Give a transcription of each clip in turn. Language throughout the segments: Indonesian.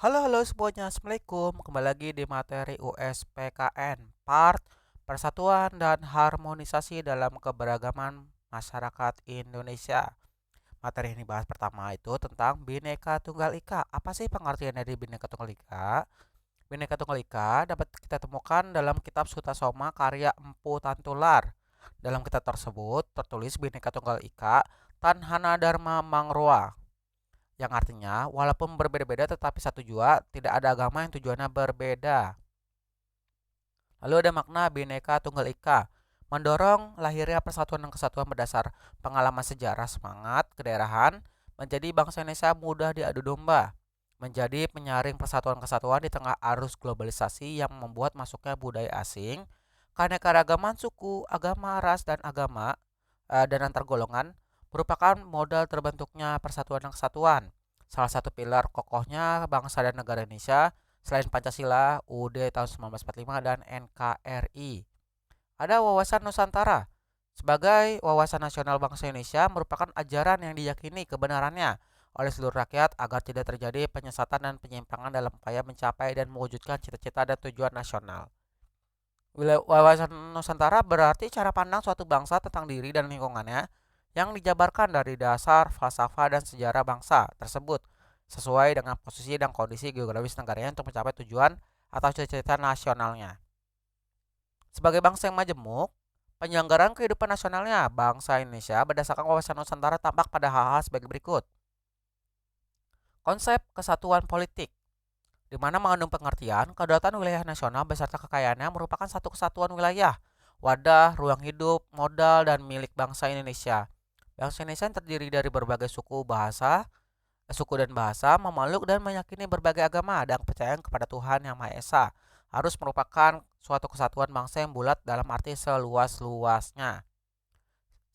Halo semuanya, Assalamualaikum. Kembali lagi di materi USPKN Part Persatuan dan Harmonisasi dalam Keberagaman Masyarakat Indonesia. Materi yang dibahas pertama itu tentang Bhinneka Tunggal Ika. Apa sih pengertian dari Bhinneka Tunggal Ika? Bhinneka Tunggal Ika dapat kita temukan dalam kitab Sutasoma karya Empu Tantular. Dalam kitab tersebut tertulis Bhinneka Tunggal Ika Tan Hana Dharma Mangroa, yang artinya walaupun berbeda-beda tetapi satu jua, tidak ada agama yang tujuannya berbeda. Lalu ada makna Bhinneka Tunggal Ika, mendorong lahirnya persatuan dan kesatuan berdasar pengalaman sejarah, semangat kedaerahan, menjadi bangsa Indonesia mudah diadu domba, menjadi penyaring persatuan kesatuan di tengah arus globalisasi yang membuat masuknya budaya asing, keanekaragaman suku, agama, ras, dan antar golongan merupakan modal terbentuknya persatuan dan kesatuan. Salah satu pilar kokohnya bangsa dan negara Indonesia selain Pancasila, UUD tahun 1945 dan NKRI. Ada wawasan Nusantara. Sebagai wawasan nasional bangsa Indonesia merupakan ajaran yang diyakini kebenarannya oleh seluruh rakyat agar tidak terjadi penyesatan dan penyimpangan dalam upaya mencapai dan mewujudkan cita-cita dan tujuan nasional. Wawasan Nusantara berarti cara pandang suatu bangsa tentang diri dan lingkungannya yang dijabarkan dari dasar falsafah dan sejarah bangsa tersebut sesuai dengan posisi dan kondisi geografis negaranya untuk mencapai tujuan atau cita-cita nasionalnya. Sebagai bangsa yang majemuk, penyelenggaraan kehidupan nasionalnya bangsa Indonesia berdasarkan wawasan Nusantara tampak pada hal-hal sebagai berikut. Konsep kesatuan politik, di mana mengandung pengertian kedaulatan wilayah nasional beserta kekayaannya merupakan satu kesatuan wilayah, wadah, ruang hidup, modal, dan milik bangsa Indonesia. Bangsa Indonesia yang terdiri dari berbagai suku dan bahasa, memeluk dan meyakini berbagai agama dan percaya kepada Tuhan Yang Maha Esa, harus merupakan suatu kesatuan bangsa yang bulat dalam arti seluas-luasnya.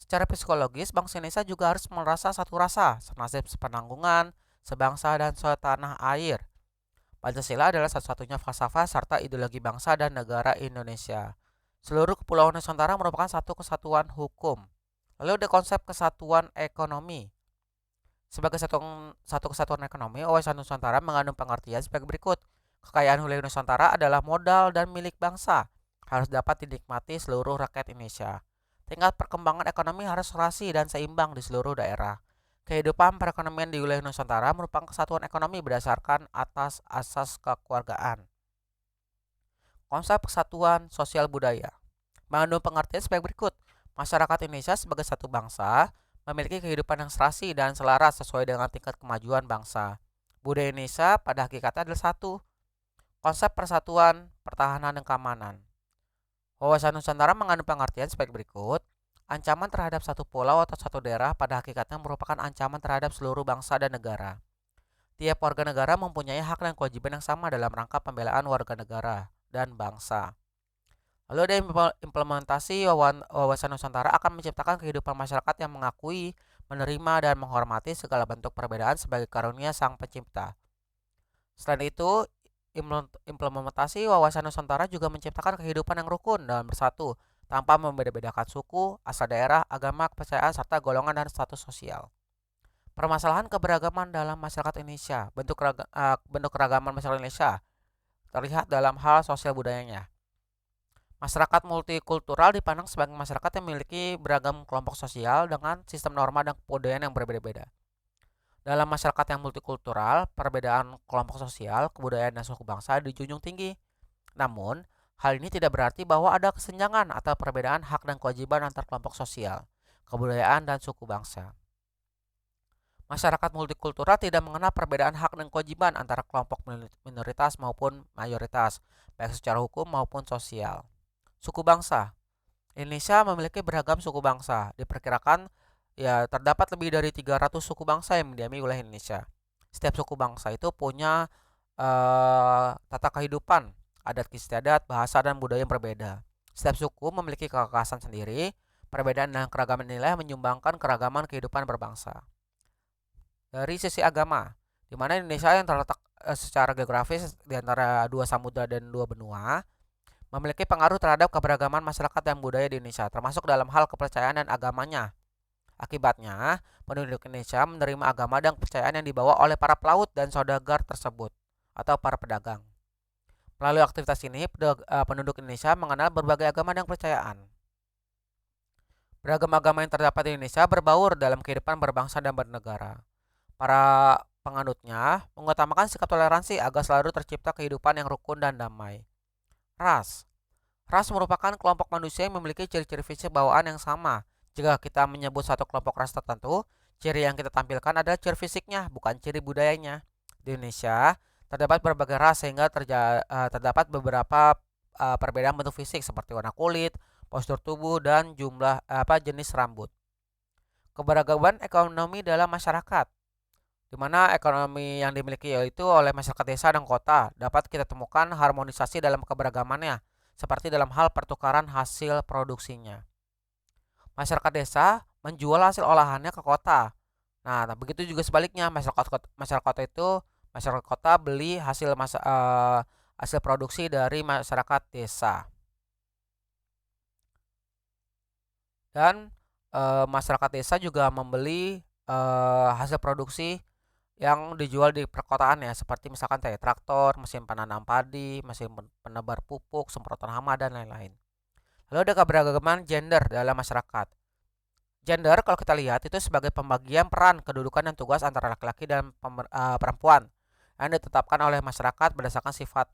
Secara psikologis, bangsa Indonesia juga harus merasa satu rasa, senasib sepenanggungan, sebangsa dan setanah air. Pancasila adalah satu-satunya falsafah serta ideologi bangsa dan negara Indonesia. Seluruh kepulauan Nusantara merupakan satu kesatuan hukum. Lalu ada konsep kesatuan ekonomi. Sebagai satu kesatuan ekonomi, wawasan Nusantara mengandung pengertian sebagai berikut. Kekayaan wilayah Nusantara adalah modal dan milik bangsa, harus dapat dinikmati seluruh rakyat Indonesia. Tingkat perkembangan ekonomi harus serasi dan seimbang di seluruh daerah. Kehidupan perekonomian di wilayah Nusantara merupakan kesatuan ekonomi berdasarkan atas asas kekeluargaan. Konsep kesatuan sosial budaya mengandung pengertian sebagai berikut. Masyarakat Indonesia sebagai satu bangsa memiliki kehidupan yang serasi dan selaras sesuai dengan tingkat kemajuan bangsa. Budaya Indonesia pada hakikatnya adalah satu. Konsep persatuan, pertahanan, dan keamanan. Wawasan Nusantara mengandung pengertian sebagai berikut. Ancaman terhadap satu pulau atau satu daerah pada hakikatnya merupakan ancaman terhadap seluruh bangsa dan negara. Tiap warga negara mempunyai hak dan kewajiban yang sama dalam rangka pembelaan warga negara dan bangsa. Lalu ada implementasi wawasan Nusantara akan menciptakan kehidupan masyarakat yang mengakui, menerima, dan menghormati segala bentuk perbedaan sebagai karunia Sang Pencipta. Selain itu, implementasi wawasan Nusantara juga menciptakan kehidupan yang rukun dan bersatu, tanpa membeda-bedakan suku, asal daerah, agama, kepercayaan, serta golongan dan status sosial. Permasalahan keberagaman dalam masyarakat Indonesia. Bentuk keragaman masyarakat Indonesia terlihat dalam hal sosial budayanya. Masyarakat multikultural dipandang sebagai masyarakat yang memiliki beragam kelompok sosial dengan sistem norma dan kebudayaan yang berbeda-beda. Dalam masyarakat yang multikultural, perbedaan kelompok sosial, kebudayaan, dan suku bangsa dijunjung tinggi. Namun, hal ini tidak berarti bahwa ada kesenjangan atau perbedaan hak dan kewajiban antar kelompok sosial, kebudayaan, dan suku bangsa. Masyarakat multikultural tidak mengenal perbedaan hak dan kewajiban antara kelompok minoritas maupun mayoritas, baik secara hukum maupun sosial. Suku bangsa. Indonesia memiliki beragam suku bangsa. Diperkirakan terdapat lebih dari 300 suku bangsa yang mendiami wilayah Indonesia. Setiap suku bangsa itu punya tata kehidupan, adat istiadat, bahasa, dan budaya yang berbeda. Setiap suku memiliki kekhasan sendiri. Perbedaan dan keragaman inilah menyumbangkan keragaman kehidupan berbangsa. Dari sisi agama, di mana Indonesia yang terletak secara geografis di antara dua samudra dan dua benua, memiliki pengaruh terhadap keberagaman masyarakat dan budaya di Indonesia, termasuk dalam hal kepercayaan dan agamanya. Akibatnya, penduduk Indonesia menerima agama dan kepercayaan yang dibawa oleh para pelaut dan saudagar tersebut. atau para pedagang. Melalui aktivitas ini, penduduk Indonesia mengenal berbagai agama dan kepercayaan. Beragam agama yang terdapat di Indonesia berbaur dalam kehidupan berbangsa dan bernegara. Para penganutnya mengutamakan sikap toleransi agar selalu tercipta kehidupan yang rukun dan damai. Ras. Ras merupakan kelompok manusia yang memiliki ciri-ciri fisik bawaan yang sama. Jika kita menyebut satu kelompok ras tertentu, ciri yang kita tampilkan adalah ciri fisiknya, bukan ciri budayanya. Di Indonesia, terdapat berbagai ras sehingga terdapat beberapa perbedaan bentuk fisik seperti warna kulit, postur tubuh, dan jumlah jenis rambut. Keberagaman ekonomi dalam masyarakat, di mana ekonomi yang dimiliki yaitu oleh masyarakat desa dan kota dapat kita temukan harmonisasi dalam keberagamannya, seperti dalam hal pertukaran hasil produksinya. Masyarakat desa menjual hasil olahannya ke kota. Nah, begitu juga sebaliknya, masyarakat kota beli hasil produksi dari masyarakat desa. Dan masyarakat desa juga membeli hasil produksi yang dijual di perkotaan ya, seperti misalkan kayak traktor, mesin penanam padi, mesin penebar pupuk, semprotan hama, dan lain-lain. Lalu ada keberagaman gender dalam masyarakat. Gender kalau kita lihat itu sebagai pembagian peran, kedudukan, dan tugas antara laki-laki dan perempuan yang ditetapkan oleh masyarakat berdasarkan sifat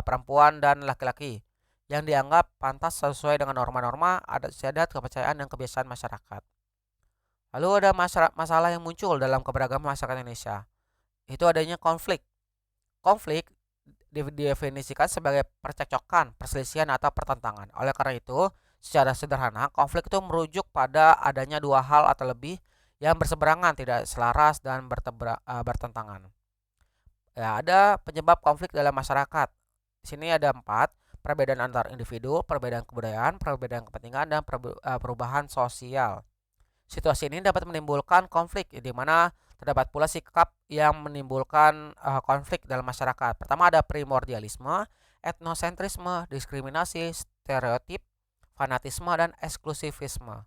perempuan dan laki-laki yang dianggap pantas sesuai dengan norma-norma, adat istiadat, kepercayaan, dan kebiasaan masyarakat. Lalu ada masalah yang muncul dalam keberagaman masyarakat Indonesia. Itu adanya konflik. Konflik didefinisikan sebagai percekcokan, perselisihan, atau pertentangan. Oleh karena itu, secara sederhana, konflik itu merujuk pada adanya dua hal atau lebih yang berseberangan, tidak selaras, dan bertentangan. Ya, ada penyebab konflik dalam masyarakat. Di sini ada 4, perbedaan antar individu, perbedaan kebudayaan, perbedaan kepentingan, dan perubahan sosial. Situasi ini dapat menimbulkan konflik, di mana terdapat pula sikap yang menimbulkan konflik dalam masyarakat. Pertama ada primordialisme, etnosentrisme, diskriminasi, stereotip, fanatisme, dan eksklusivisme.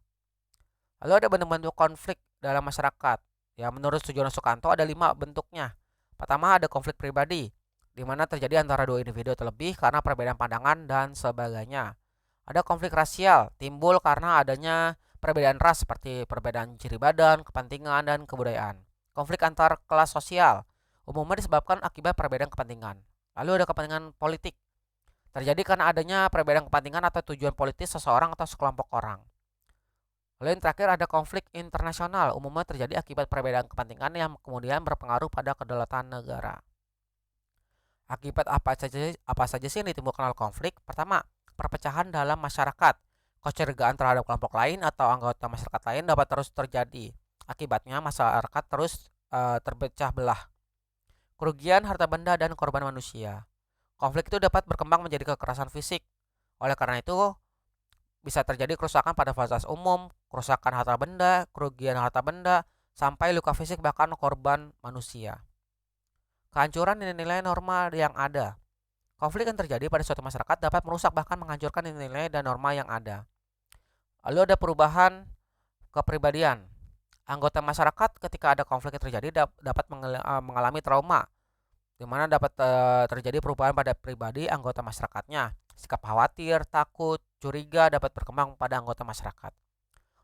Lalu ada bentuk-bentuk konflik dalam masyarakat. Ya, menurut Sujono Sukanto ada 5 bentuknya. Pertama ada konflik pribadi, di mana terjadi antara dua individu atau lebih karena perbedaan pandangan dan sebagainya. Ada konflik rasial, timbul karena adanya perbedaan ras seperti perbedaan ciri badan, kepentingan, dan kebudayaan. Konflik antar kelas sosial umumnya disebabkan akibat perbedaan kepentingan. Lalu ada kepentingan politik. Terjadi karena adanya perbedaan kepentingan atau tujuan politis seseorang atau sekelompok orang. Lalu yang terakhir ada konflik internasional, umumnya terjadi akibat perbedaan kepentingan yang kemudian berpengaruh pada kedaulatan negara. Akibat apa saja sih yang ditimbulkan oleh konflik? Pertama, perpecahan dalam masyarakat. Kecurigaan terhadap kelompok lain atau anggota masyarakat lain dapat terus terjadi. Akibatnya masyarakat terus terpecah belah. Kerugian harta benda dan korban manusia. Konflik itu dapat berkembang menjadi kekerasan fisik. Oleh karena itu, bisa terjadi kerusakan pada fasilitas umum, kerusakan harta benda, kerugian harta benda, sampai luka fisik bahkan korban manusia. Kehancuran nilai-nilai norma yang ada. Konflik yang terjadi pada suatu masyarakat dapat merusak bahkan menghancurkan nilai-nilai dan norma yang ada. Lalu ada perubahan kepribadian. Anggota masyarakat ketika ada konflik yang terjadi dapat mengalami trauma, di mana dapat terjadi perubahan pada pribadi anggota masyarakatnya. Sikap khawatir, takut, curiga dapat berkembang pada anggota masyarakat.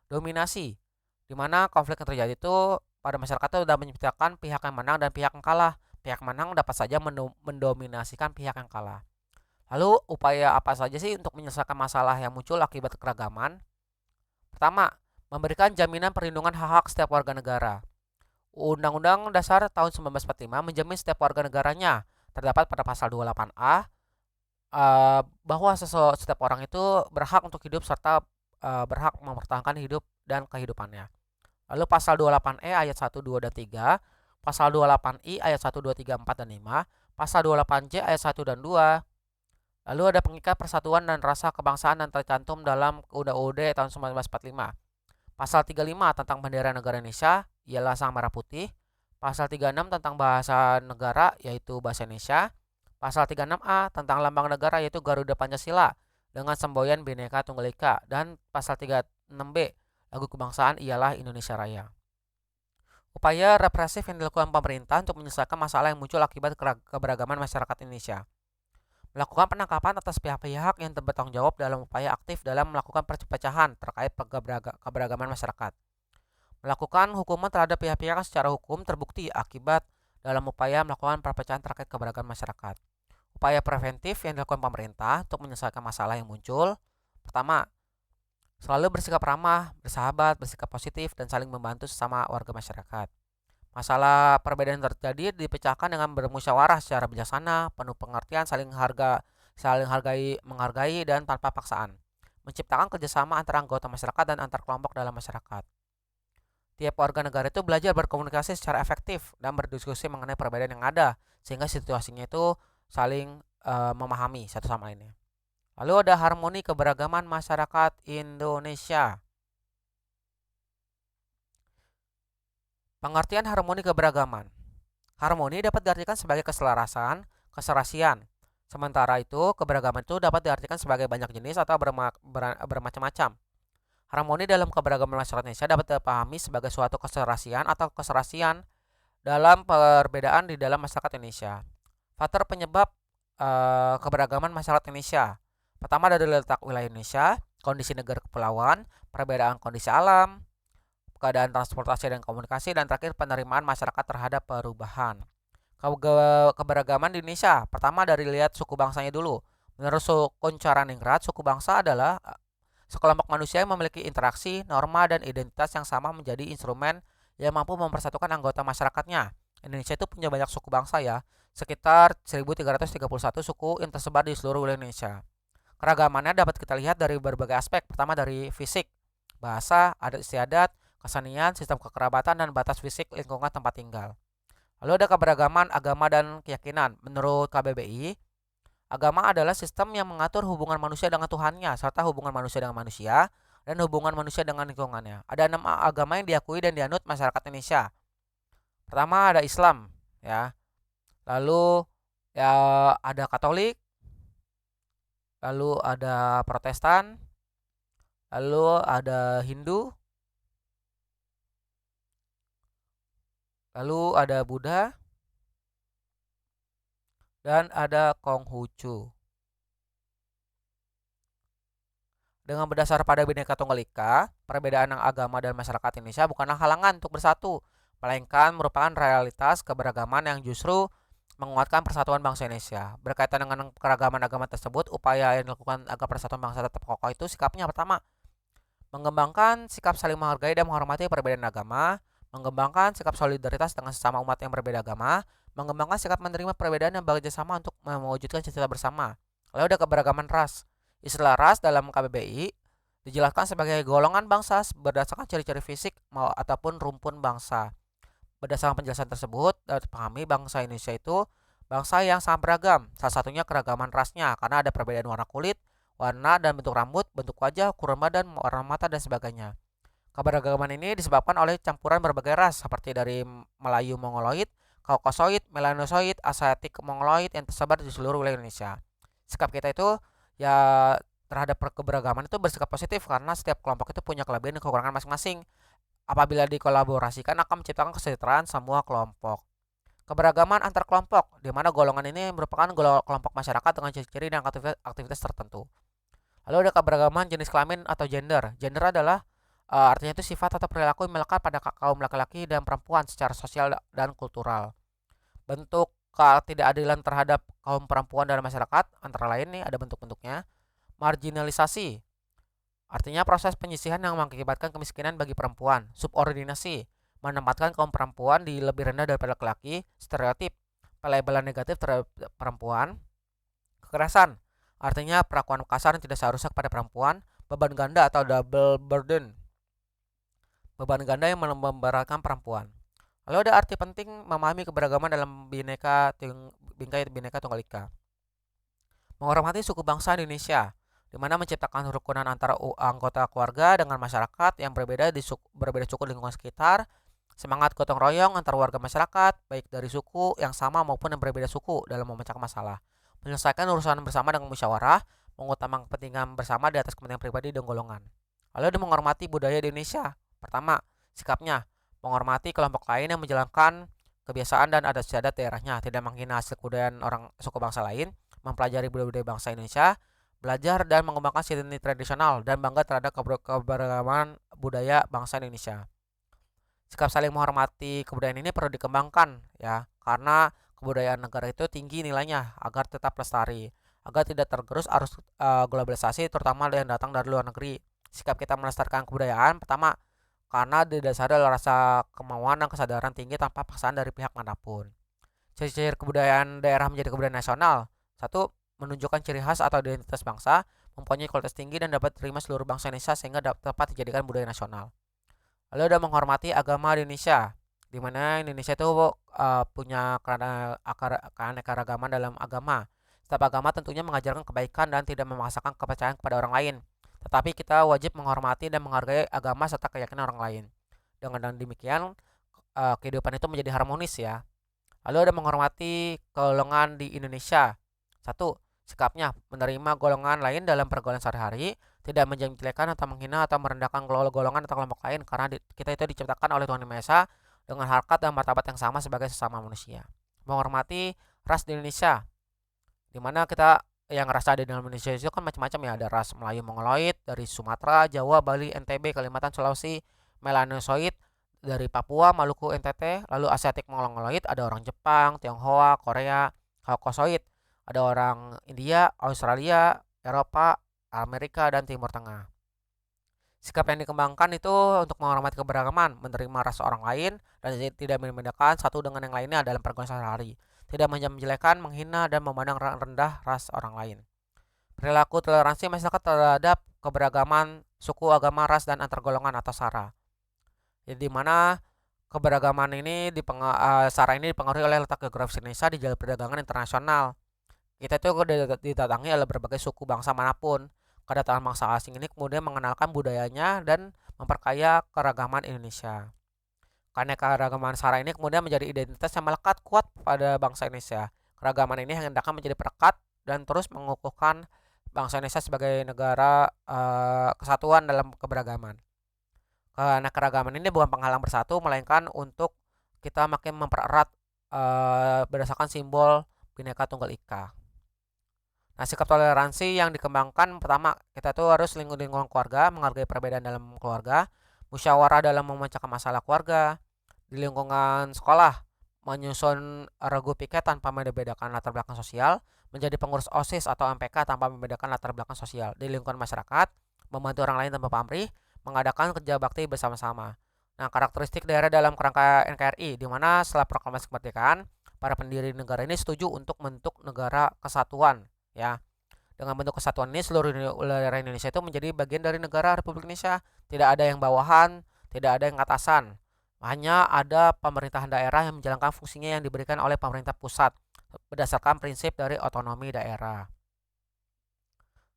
Dominasi, di mana konflik yang terjadi itu pada masyarakat itu sudah menciptakan pihak yang menang dan pihak yang kalah. Pihak menang dapat saja mendominasikan pihak yang kalah. Lalu upaya apa saja sih untuk menyelesaikan masalah yang muncul akibat keragaman? Pertama, memberikan jaminan perlindungan hak-hak setiap warga negara. Undang-Undang Dasar tahun 1945 menjamin setiap warga negaranya, terdapat pada pasal 28A, bahwa setiap orang itu berhak untuk hidup serta berhak mempertahankan hidup dan kehidupannya. Lalu pasal 28E ayat 1, 2, dan 3, pasal 28I ayat 1, 2, 3, 4, dan 5, pasal 28J ayat 1 dan 2. Lalu ada pengikat persatuan dan rasa kebangsaan yang tercantum dalam Undang-Undang tahun 1945. Pasal 35 tentang bendera negara Indonesia ialah sang merah putih. Pasal 36 tentang bahasa negara yaitu bahasa Indonesia. Pasal 36A tentang lambang negara yaitu Garuda Pancasila dengan semboyan Bhinneka Tunggal Ika. Dan pasal 36B lagu kebangsaan ialah Indonesia Raya. Upaya represif yang dilakukan pemerintah untuk menyelesaikan masalah yang muncul akibat keberagaman masyarakat Indonesia. Melakukan penangkapan atas pihak-pihak yang bertanggung jawab dalam upaya aktif dalam melakukan perpecahan terkait keberagaman masyarakat. Melakukan hukuman terhadap pihak-pihak yang secara hukum terbukti akibat dalam upaya melakukan perpecahan terkait keberagaman masyarakat. Upaya preventif yang dilakukan pemerintah untuk menyelesaikan masalah yang muncul. Pertama, selalu bersikap ramah, bersahabat, bersikap positif, dan saling membantu sesama warga masyarakat. Masalah perbedaan terjadi dipecahkan dengan bermusyawarah secara bijaksana, penuh pengertian, saling menghargai, dan tanpa paksaan. Menciptakan kerjasama antara anggota masyarakat dan antar kelompok dalam masyarakat. Tiap warga negara itu belajar berkomunikasi secara efektif dan berdiskusi mengenai perbedaan yang ada, sehingga situasinya itu saling memahami satu sama lainnya. Lalu ada harmoni keberagaman masyarakat Indonesia. Pengertian harmoni keberagaman. Harmoni dapat diartikan sebagai keselarasan, keserasian. Sementara itu, keberagaman itu dapat diartikan sebagai banyak jenis atau bermacam-macam. Harmoni dalam keberagaman masyarakat Indonesia dapat dipahami sebagai suatu keserasian atau keserasian dalam perbedaan di dalam masyarakat Indonesia. Faktor penyebab keberagaman masyarakat Indonesia. Pertama dari letak wilayah Indonesia, kondisi negara kepulauan, perbedaan kondisi alam, keadaan transportasi dan komunikasi, dan terakhir penerimaan masyarakat terhadap perubahan. Keberagaman di Indonesia, pertama dari lihat suku bangsanya dulu. Menurut Kuncharaningrat, suku bangsa adalah sekelompok manusia yang memiliki interaksi, norma, dan identitas yang sama menjadi instrumen yang mampu mempersatukan anggota masyarakatnya. Indonesia itu punya banyak suku bangsa ya, sekitar 1331 suku yang tersebar di seluruh wilayah Indonesia. Keragamannya dapat kita lihat dari berbagai aspek. Pertama dari fisik, bahasa, adat istiadat, kesenian, sistem kekerabatan, dan batas fisik lingkungan tempat tinggal. Lalu ada keberagaman agama dan keyakinan. Menurut KBBI, agama adalah sistem yang mengatur hubungan manusia dengan Tuhannya, serta hubungan manusia dengan manusia, dan hubungan manusia dengan lingkungannya. Ada 6 agama yang diakui dan dianut masyarakat Indonesia. Pertama ada Islam, ya. Lalu ya ada Katolik, lalu ada Protestan, lalu ada Hindu, lalu ada Buddha, dan ada Konghucu. Dengan berdasar pada Bhinneka Tunggal Ika, perbedaan agama dan masyarakat Indonesia bukanlah halangan untuk bersatu, melainkan merupakan realitas keberagaman yang justru menguatkan persatuan bangsa Indonesia. Berkaitan dengan keragaman agama tersebut, upaya yang dilakukan agar persatuan bangsa tetap kokoh itu sikapnya pertama, mengembangkan sikap saling menghargai dan menghormati perbedaan agama, mengembangkan sikap solidaritas dengan sesama umat yang berbeda agama, mengembangkan sikap menerima perbedaan yang bekerjasama untuk mewujudkan cita-cita bersama. Lalu ada keberagaman ras. Istilah ras dalam KBBI dijelaskan sebagai golongan bangsa berdasarkan ciri-ciri fisik ataupun rumpun bangsa. Berdasarkan penjelasan tersebut, dapat dipahami bangsa Indonesia itu bangsa yang sangat beragam. Salah satunya keragaman rasnya, karena ada perbedaan warna kulit, warna dan bentuk rambut, bentuk wajah, ukuran badan, warna mata, dan sebagainya. Keberagaman ini disebabkan oleh campuran berbagai ras seperti dari Melayu Mongoloid, Kaukasoid, Melanosoid, Asiatik Mongoloid yang tersebar di seluruh wilayah Indonesia. Sikap kita itu ya terhadap keberagaman itu bersikap positif karena setiap kelompok itu punya kelebihan dan kekurangan masing-masing. Apabila dikolaborasikan akan menciptakan kesejahteraan semua kelompok. Keberagaman antar kelompok, di mana golongan ini merupakan kelompok masyarakat dengan ciri-ciri dan aktivitas tertentu. Lalu ada keberagaman jenis kelamin atau gender. Gender adalah artinya itu sifat atau perilaku yang melekat pada kaum laki-laki dan perempuan secara sosial dan kultural. Bentuk ketidakadilan terhadap kaum perempuan dalam masyarakat antara lain nih ada bentuk-bentuknya. Marginalisasi, artinya proses penyisihan yang mengakibatkan kemiskinan bagi perempuan. Subordinasi, menempatkan kaum perempuan di lebih rendah daripada laki-laki. Stereotip, pelabelan negatif terhadap perempuan. Kekerasan, artinya perlakuan kasar yang tidak seharusnya kepada perempuan. Beban ganda atau double burden, beban ganda yang memberatkan perempuan. Lalu ada arti penting memahami keberagaman dalam Bhinneka Tunggal Ika. Menghormati suku bangsa Indonesia, di mana menciptakan kerukunan antara anggota keluarga dengan masyarakat yang berbeda suku lingkungan sekitar, semangat gotong royong antar warga masyarakat, baik dari suku yang sama maupun yang berbeda suku dalam memecahkan masalah, menyelesaikan urusan bersama dengan musyawarah, mengutamakan kepentingan bersama di atas kepentingan pribadi dan golongan. Lalu ada menghormati budaya di Indonesia. Pertama, sikapnya menghormati kelompok lain yang menjalankan kebiasaan dan adat istiadat daerahnya, tidak menghina hasil kebudayaan orang suku bangsa lain, mempelajari budaya-budaya bangsa Indonesia, belajar dan mengembangkan seni tradisional, dan bangga terhadap keberagaman budaya bangsa Indonesia. Sikap saling menghormati kebudayaan ini perlu dikembangkan ya, karena kebudayaan negara itu tinggi nilainya agar tetap lestari, agar tidak tergerus arus globalisasi terutama yang datang dari luar negeri. Sikap kita melestarikan kebudayaan pertama karena didasari oleh rasa kemauan dan kesadaran tinggi tanpa paksaan dari pihak manapun. Ciri-ciri kebudayaan daerah menjadi kebudayaan nasional. Satu, menunjukkan ciri khas atau identitas bangsa, mempunyai kualitas tinggi dan dapat diterima seluruh bangsa Indonesia sehingga dapat dijadikan budaya nasional. Lalu ada menghormati agama di Indonesia, di mana Indonesia itu punya keanekaragaman dalam agama. Setiap agama tentunya mengajarkan kebaikan dan tidak memaksakan kepercayaan kepada orang lain. Tetapi kita wajib menghormati dan menghargai agama serta keyakinan orang lain. Dengan demikian, kehidupan itu menjadi harmonis ya. Lalu ada menghormati golongan di Indonesia. Satu, sikapnya menerima golongan lain dalam pergaulan sehari-hari, tidak menjelekkan atau menghina atau merendahkan golongan atau kelompok lain karena kita itu diciptakan oleh Tuhan Yang Maha Esa dengan harkat dan martabat yang sama sebagai sesama manusia. Menghormati ras di Indonesia, di mana kita yang ras ada di dalam Indonesia itu kan macam-macam ya, ada ras Melayu Mongoloid dari Sumatera, Jawa, Bali, NTB, Kalimantan, Sulawesi, Melanosoid dari Papua, Maluku, NTT, lalu Asiatic Mongoloid ada orang Jepang, Tionghoa, Korea, Kaukasoid, ada orang India, Australia, Eropa, Amerika, dan Timur Tengah. Sikap yang dikembangkan itu untuk menghormati keberagaman, menerima ras orang lain, dan tidak membedakan satu dengan yang lainnya dalam pergaulan sehari-hari. Tidak menjelekkan, menghina, dan memandang rendah ras orang lain. Perilaku toleransi masyarakat terhadap keberagaman suku, agama, ras, dan antar golongan atau SARA. Jadi di mana keberagaman ini SARA ini dipengaruhi oleh letak geografis Indonesia di jalur perdagangan internasional. Kita itu didatangi oleh berbagai suku bangsa manapun. Kedatangan bangsa asing ini kemudian mengenalkan budayanya dan memperkaya keragaman Indonesia. Karena keragaman SARA ini kemudian menjadi identitas yang melekat kuat pada bangsa Indonesia. Keragaman ini hendaknya menjadi perekat dan terus mengukuhkan bangsa Indonesia sebagai negara kesatuan dalam keberagaman. Karena keragaman ini bukan penghalang bersatu, melainkan untuk kita makin mempererat berdasarkan simbol Bhinneka Tunggal Ika. Nah, sikap toleransi yang dikembangkan pertama, kita tuh harus lingkungan keluarga, menghargai perbedaan dalam keluarga, musyawarah dalam memecahkan masalah keluarga, di lingkungan sekolah, menyusun regu piket tanpa membedakan latar belakang sosial, menjadi pengurus OSIS atau MPK tanpa membedakan latar belakang sosial, di lingkungan masyarakat, membantu orang lain tanpa pamrih, mengadakan kerja bakti bersama-sama. Nah, karakteristik daerah dalam kerangka NKRI, di mana setelah proklamasi kemerdekaan, para pendiri negara ini setuju untuk membentuk negara kesatuan ya. Dengan bentuk kesatuan ini seluruh daerah Indonesia itu menjadi bagian dari negara Republik Indonesia. Tidak ada yang bawahan, tidak ada yang atasan. Hanya ada pemerintahan daerah yang menjalankan fungsinya yang diberikan oleh pemerintah pusat berdasarkan prinsip dari otonomi daerah.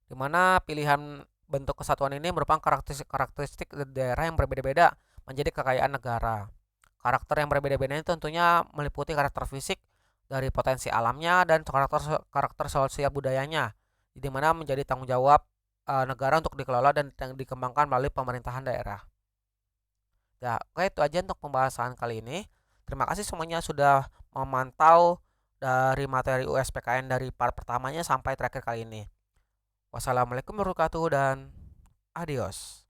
Di mana pilihan bentuk kesatuan ini merupakan karakteristik daerah yang berbeda-beda menjadi kekayaan negara. Karakter yang berbeda-beda ini tentunya meliputi karakter fisik dari potensi alamnya dan karakter sosial budayanya, di mana menjadi tanggung jawab negara untuk dikelola dan dikembangkan melalui pemerintahan daerah. Ya, oke itu aja untuk pembahasan kali ini. Terima kasih semuanya sudah memantau dari materi USPKN dari part pertamanya sampai terakhir kali ini. Wassalamualaikum warahmatullahi wabarakatuh dan adios.